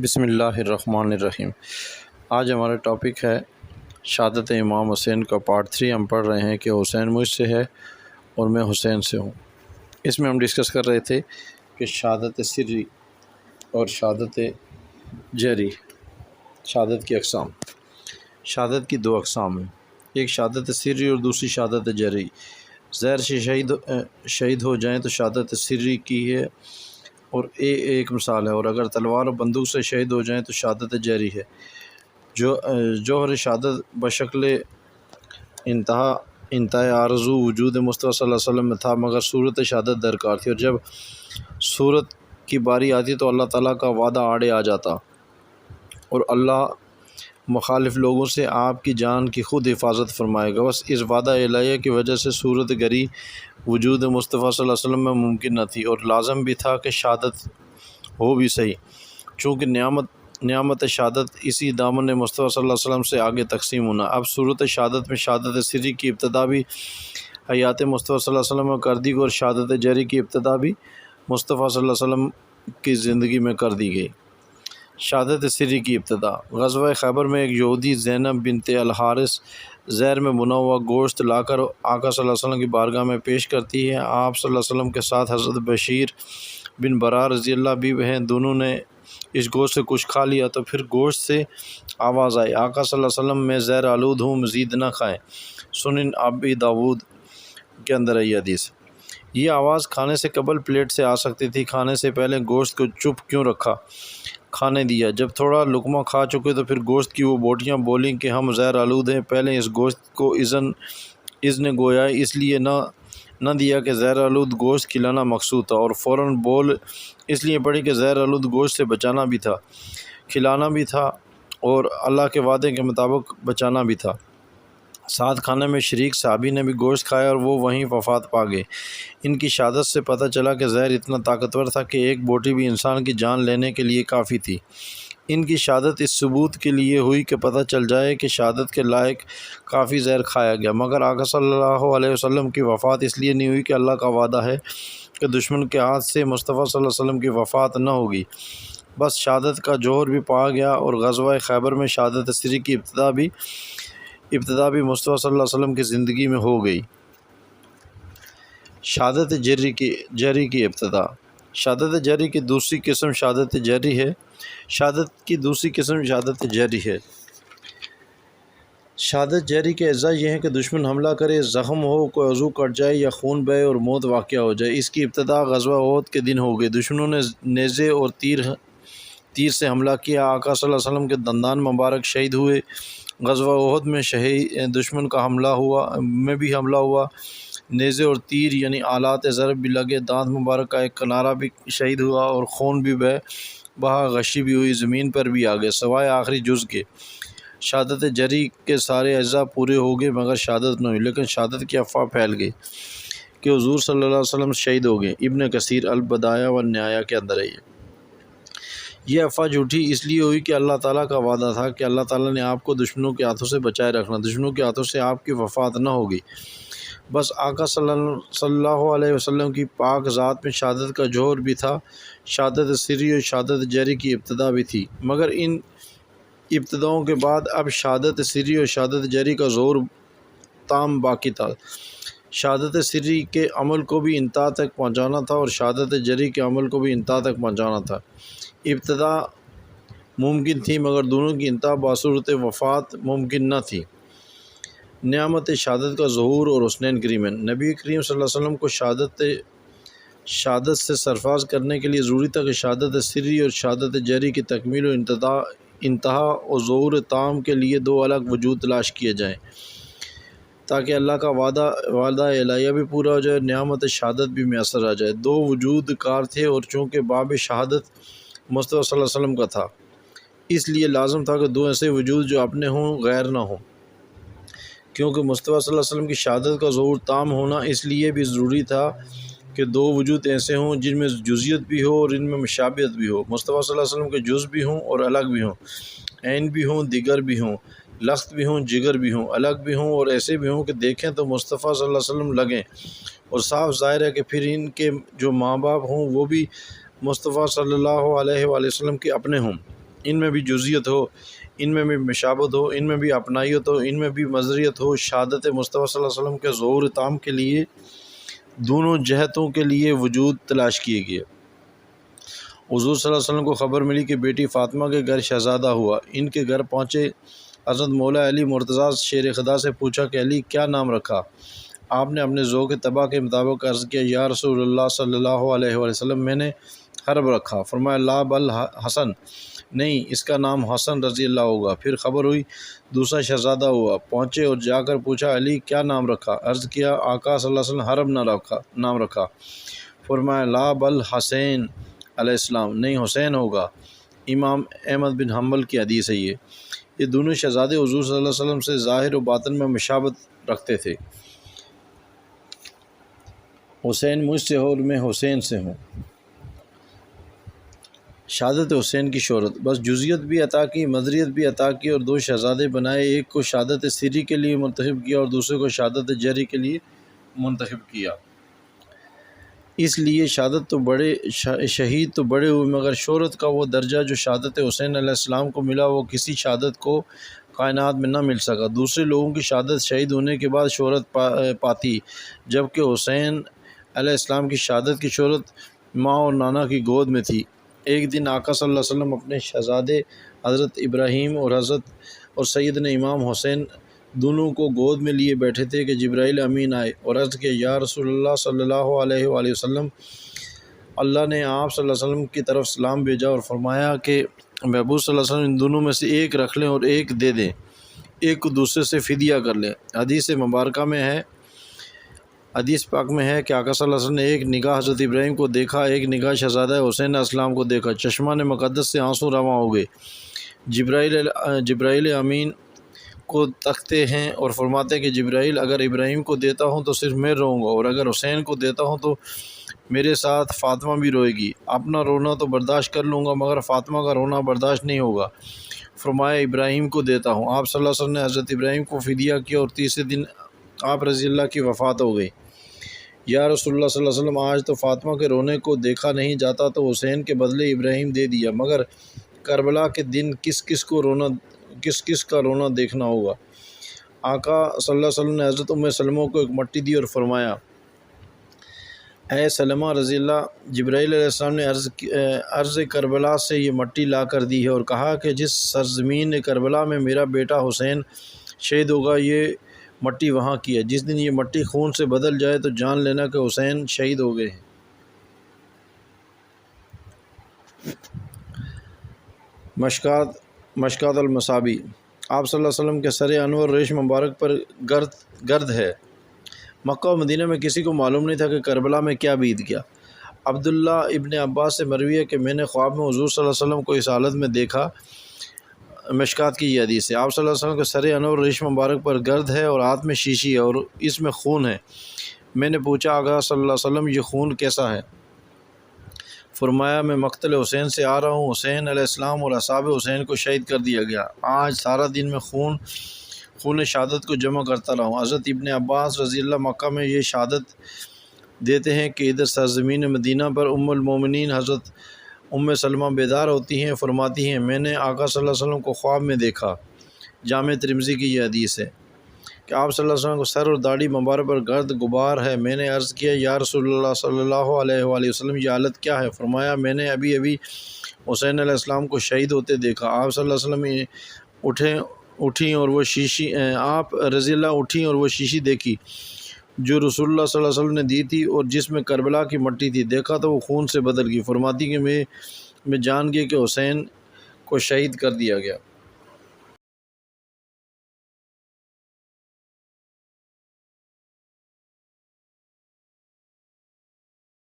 بسم اللہ الرحمن الرحیم۔ آج ہمارا ٹاپک ہے شہادت امام حسین کا پارٹ 3۔ ہم پڑھ رہے ہیں کہ حسین مجھ سے ہے اور میں حسین سے ہوں۔ اس میں ہم ڈسکس کر رہے تھے کہ شہادت سری اور شہادت جہری، شہادت کی اقسام۔ شہادت کی دو اقسام ہیں، ایک شہادت سری اور دوسری شہادت جہری۔ زہر سے شہید ہو جائیں تو شہادت سری کی ہے اور ایک مثال ہے، اور اگر تلوار و بندوق سے شہید ہو جائیں تو شہادت جہری ہے۔ جوہر شہادت بشکل انتہائی آرزو وجود مصطفیٰ صلی اللہ علیہ وسلم میں تھا، مگر صورت شہادت درکار تھی، اور جب صورت کی باری آتی تو اللہ تعالیٰ کا وعدہ آڑے آ جاتا اور اللہ مخالف لوگوں سے آپ کی جان کی خود حفاظت فرمائے گا۔ بس اس وعدہ الہیہ کی وجہ سے صورت گری وجود مصطفیٰ صلی اللہ علیہ وسلم میں ممکن نہ تھی، اور لازم بھی تھا کہ شہادت ہو بھی صحیح، چونکہ نعمت شہادت اسی دامن مصطفیٰ صلی اللہ علیہ وسلم سے آگے تقسیم ہونا۔ اب صورت شہادت میں شہادت سری کی ابتدا بھی حیات مصطفیٰ صلی اللہ علیہ وسلم میں کر دی گئی، اور شہادت جہری کی ابتدا بھی مصطفیٰ صلی اللہ علیہ وسلم کی زندگی میں کر دی گئی۔ شہادت سری کی ابتدا۔ غزوہ خیبر میں ایک یہودی زینب بنت الحارث زہر میں بنا ہوا گوشت لا کر آقا صلی اللہ علیہ وسلم کی بارگاہ میں پیش کرتی ہے۔ آپ صلی اللہ علیہ وسلم کے ساتھ حضرت بشیر بن برا رضی اللہ بھی ہیں، دونوں نے اس گوشت سے کچھ کھا لیا تو پھر گوشت سے آواز آئی، آقا صلی اللہ علیہ وسلم میں زہر آلود ہوں، مزید نہ کھائیں۔ سنن ابی داود کے اندر ہے یہ حدیث۔ یہ آواز کھانے سے قبل پلیٹ سے آ سکتی تھی، کھانے سے پہلے گوشت کو چپ کیوں رکھا، کھانے دیا۔ جب تھوڑا لقمہ کھا چکے تو پھر گوشت کی وہ بوٹیاں بولیں کہ ہم زہر آلود ہیں، پہلے اس گوشت کو اذن گویا اس لیے نہ دیا کہ زہر آلود گوشت کھلانا مقصود تھا، اور فوراً بول اس لیے پڑی کہ زہر آلود گوشت سے بچانا بھی تھا، کھلانا بھی تھا، اور اللہ کے وعدے کے مطابق بچانا بھی تھا۔ ساتھ کھانے میں شریک صحابی نے بھی گوشت کھایا اور وہ وہیں وفات پا گئے۔ ان کی شہادت سے پتہ چلا کہ زہر اتنا طاقتور تھا کہ ایک بوٹی بھی انسان کی جان لینے کے لیے کافی تھی۔ ان کی شہادت اس ثبوت کے لیے ہوئی کہ پتہ چل جائے کہ شہادت کے لائق کافی زہر کھایا گیا، مگر آقا صلی اللہ علیہ وسلم کی وفات اس لیے نہیں ہوئی کہ اللہ کا وعدہ ہے کہ دشمن کے ہاتھ سے مصطفیٰ صلی اللہ علیہ وسلم کی وفات نہ ہوگی۔ بس شہادت کا جوہر بھی پا گیا، اور غزوہ خیبر میں شہادت سری کی ابتدا بھی مصطفیٰ صلی اللہ علیہ وسلم کی زندگی میں ہو گئی۔ شہادت جہری کی ابتدا۔ شہادت جہری کی دوسری قسم شہادت جہری ہے۔ شہادت کی دوسری قسم شہادت جہری ہے۔ شہادت جہری کے اجزاء یہ ہیں کہ دشمن حملہ کرے، زخم ہو، کوئی عضو کٹ جائے یا خون بہے اور موت واقع ہو جائے۔ اس کی ابتدا غزوہ احد کے دن ہو گئی۔ دشمنوں نے نیزے اور تیر سے حملہ کیا، آقا صلی اللہ علیہ وسلم کے دندان مبارک شہید ہوئے۔ غزوہ احد میں دشمن کا حملہ ہوا، نیزے اور تیر یعنی آلات ضرب بھی لگے، دانت مبارک کا ایک کنارہ بھی شہید ہوا، اور خون بھی بہا، غشی بھی ہوئی، زمین پر بھی آ گئے سوائے آخری جز کے۔ شہادت جہری کے سارے اجزاء پورے ہو گئے مگر شہادت نہ ہوئی، لیکن شہادت کی افواہ پھیل گئی کہ حضور صلی اللہ علیہ وسلم شہید ہو گئے۔ ابن کثیر البدایہ والنہایہ کے اندر ہے یہ افواہ جھوٹی اس لیے ہوئی کہ اللہ تعالیٰ کا وعدہ تھا کہ اللہ تعالیٰ نے آپ کو دشمنوں کے ہاتھوں سے بچائے رکھنا، دشمنوں کے ہاتھوں سے آپ کی وفات نہ ہوگی۔ بس آقا صلی اللہ علیہ وسلم کی پاک ذات میں شہادت کا جوہر بھی تھا، شہادت سری اور شہادت جہری کی ابتدا بھی تھی، مگر ان ابتداؤں کے بعد اب شہادت سری اور شہادت جہری کا ظہور تام باقی تھا۔ شہادت سری کے عمل کو بھی انتہا تک پہنچانا تھا، اور شہادت جہری کے عمل کو بھی انتہا تک پہنچانا تھا۔ ابتدا ممکن تھی مگر دونوں کی انتہا باصورت وفات ممکن نہ تھی۔ نعمت شہادت کا ظہور اور حسنین کریمین۔ نبی کریم صلی اللہ علیہ وسلم کو شہادت سے سرفراز کرنے کے لیے ضروری تھا کہ شہادت سری اور شہادت جہری کی تکمیل و انتہا اور ظہور تام کے لیے دو الگ وجود تلاش کیے جائیں، تاکہ اللہ کا وعدہ الہیہ بھی پورا ہو جائے اور نعمت شہادت بھی میسر آ جائے۔ دو وجود کار تھے، اور چونکہ باب شہادت مصطفیٰ صلی اللہ علیہ وسلم کا تھا، اس لیے لازم تھا کہ دو ایسے وجود جو اپنے ہوں، غیر نہ ہوں۔ کیونکہ مصطفیٰ صلی اللہ علیہ وسلم کی شہادت کا ظہور تام ہونا اس لیے بھی ضروری تھا کہ دو وجود ایسے ہوں جن میں جزیت بھی ہو اور ان میں مشابہت بھی ہو، مصطفیٰ صلی اللہ علیہ وسلم کے جز بھی ہوں اور الگ بھی ہوں، عین بھی ہوں، دیگر بھی ہوں، لخت بھی ہوں، جگر بھی ہوں، الگ بھی ہوں، اور ایسے بھی ہوں کہ دیکھیں تو مصطفیٰ صلی اللہ علیہ وسلم لگیں، اور صاف ظاہر ہے کہ پھر ان کے جو ماں باپ ہوں وہ بھی مصطفیٰ صلی اللہ علیہ وآلہ وسلم کے اپنے ہوں۔ ان میں بھی جزیت ہو، ان میں بھی مشابہت ہو، ان میں بھی اپنائیت ہو، ان میں بھی مظہریت ہو۔ شہادت مصطفیٰ صلی اللہ علیہ وسلم کے ظہور تام کے لیے دونوں جہتوں کے لیے وجود تلاش کیے گئے۔ حضور صلی اللہ علیہ وسلم کو خبر ملی کہ بیٹی فاطمہ کے گھر شہزادہ ہوا۔ ان کے گھر پہنچے حضرت مولا علی مرتضیٰ شیر خدا سے پوچھا کہ علی کیا نام رکھا؟ آپ نے اپنے ذوق طبع کے مطابق عرض کیا، یا رسول اللہ صلی اللہ علیہ وآلہ وسلم میں نے حرب رکھا۔ فرمایا لا بل حسن، نہیں اس کا نام حسن رضی اللہ ہوگا۔ پھر خبر ہوئی دوسرا شہزادہ ہوا، پہنچے اور جا کر پوچھا علی کیا نام رکھا؟ عرض کیا آقا صلی اللہ علیہ وسلم حرب نام رکھا۔ فرمایا لا بل حسین علیہ السلام، نہیں حسین ہوگا۔ امام احمد بن حنبل کی حدیث ہے یہ دونوں شہزادے حضور صلی اللہ علیہ وسلم سے ظاہر و باطن میں مشابہت رکھتے تھے۔ حسین مجھ سے ہو اور میں حسین سے ہوں۔ شہادت حسین کی شہرت، بس جزیت بھی عطا کی، مظہریت بھی عطا کی اور دو شہزادے بنائے، ایک کو شہادت سری کے لیے منتخب کیا اور دوسرے کو شہادت جہری کے لیے منتخب کیا۔ اس لیے شہید تو بڑے ہوئے، مگر شہرت کا وہ درجہ جو شہادت حسین علیہ السلام کو ملا وہ کسی شہادت کو کائنات میں نہ مل سکا۔ دوسرے لوگوں کی شہادت شہید ہونے کے بعد شہرت پاتی، جبکہ حسین علیہ السلام کی شہادت کی شہرت ماں اور نانا کی گود میں تھی۔ ایک دن آقا صلی اللہ علیہ وسلم اپنے شہزادے حضرت ابراہیم اور سیدنا امام حسین دونوں کو گود میں لیے بیٹھے تھے کہ جبرائیل امین آئے اور عرض کیا یا رسول اللہ صلی اللہ علیہ وآلہ وسلم، اللہ نے آپ صلی اللہ علیہ وسلم کی طرف سلام بھیجا اور فرمایا کہ محبوب صلی اللہ علیہ وسلم ان دونوں میں سے ایک رکھ لیں اور ایک دے دیں، ایک کو دوسرے سے فدیہ کر لیں۔ حدیث پاک میں ہے کہ آقا صلی اللہ علیہ وسلم نے ایک نگاہ حضرت ابراہیم کو دیکھا، ایک نگاہ شہزادہ حسین علیہ السلام کو دیکھا، چشمان مقدس سے آنسو رواں ہو گئے۔ جبرائیل امین کو تکتے ہیں اور فرماتے ہیں کہ جبرائیل اگر ابراہیم کو دیتا ہوں تو صرف میں رہوں گا، اور اگر حسین کو دیتا ہوں تو میرے ساتھ فاطمہ بھی روئے گی۔ اپنا رونا تو برداشت کر لوں گا مگر فاطمہ کا رونا برداشت نہیں ہوگا۔ فرمایا ابراہیم کو دیتا ہوں۔ آپ صلی اللہ علیہ وسلم نے حضرت ابراہیم کو فدیہ کیا اور تیسرے دن آپ رضی اللہ کی وفات ہو گئی۔ یا رسول اللہ صلی اللہ علیہ وسلم، آج تو فاطمہ کے رونے کو دیکھا نہیں جاتا تو حسین کے بدلے ابراہیم دے دیا، مگر کربلا کے دن کس کس کا رونا دیکھنا ہوگا۔ آقا صلی اللہ علیہ وسلم نے حضرت ام سلمہ کو ایک مٹی دی اور فرمایا اے سلمہ رضی اللہ، جبرائیل علیہ السلام نے عرض کربلا سے یہ مٹی لا کر دی ہے اور کہا کہ جس سرزمین کربلا میں میرا بیٹا حسین شہید ہوگا یہ مٹی وہاں کی ہے۔ جس دن یہ مٹی خون سے بدل جائے تو جان لینا کہ حسین شہید ہو گئے ہیں۔ مشکات المصابی، آپ صلی اللہ علیہ وسلم کے سر انور ریش مبارک پر گرد ہے۔ مکہ و مدینہ میں کسی کو معلوم نہیں تھا کہ کربلا میں کیا بیت گیا۔ عبداللہ ابن عباس سے مروی ہے کہ میں نے خواب میں حضور صلی اللہ علیہ وسلم کو اس حالت میں دیکھا۔ مشکات کی یہ حدیث ہے، آپ صلی اللہ علیہ وسلم کے سر انور ریش مبارک پر گرد ہے اور ہاتھ میں شیشی ہے اور اس میں خون ہے۔ میں نے پوچھا آقا صلی اللہ علیہ وسلم یہ خون کیسا ہے؟ فرمایا میں مقتل حسین سے آ رہا ہوں، حسین علیہ السلام اور اصحاب حسین کو شہید کر دیا گیا۔ آج سارا دن میں خون شہادت کو جمع کرتا رہا ہوں۔ حضرت ابن عباس رضی اللہ مکہ میں یہ شہادت دیتے ہیں کہ ادھر سرزمین مدینہ پر ام المومنین حضرت ام سلمہ بیدار ہوتی ہیں، فرماتی ہیں میں نے آقا صلی اللہ علیہ وسلم کو خواب میں دیکھا۔ جامع ترمذی کی یہ حدیث ہے کہ آپ صلی اللہ علیہ وسلم کو سر اور داڑھی مبارک پر گرد غبار ہے۔ میں نے عرض کیا یا رسول اللہ صلی اللہ علیہ وآلہ وسلم یہ حالت کیا ہے؟ فرمایا میں نے ابھی حسین علیہ السلام کو شہید ہوتے دیکھا۔ آپ صلی اللہ علیہ وسلم اٹھیں اور وہ شیشی دیکھی جو رسول اللہ صلی اللہ علیہ وسلم نے دی تھی اور جس میں کربلا کی مٹی تھی، دیکھا تو وہ خون سے بدل گئی۔ فرماتی کہ میں جان گیا کہ حسین کو شہید کر دیا گیا۔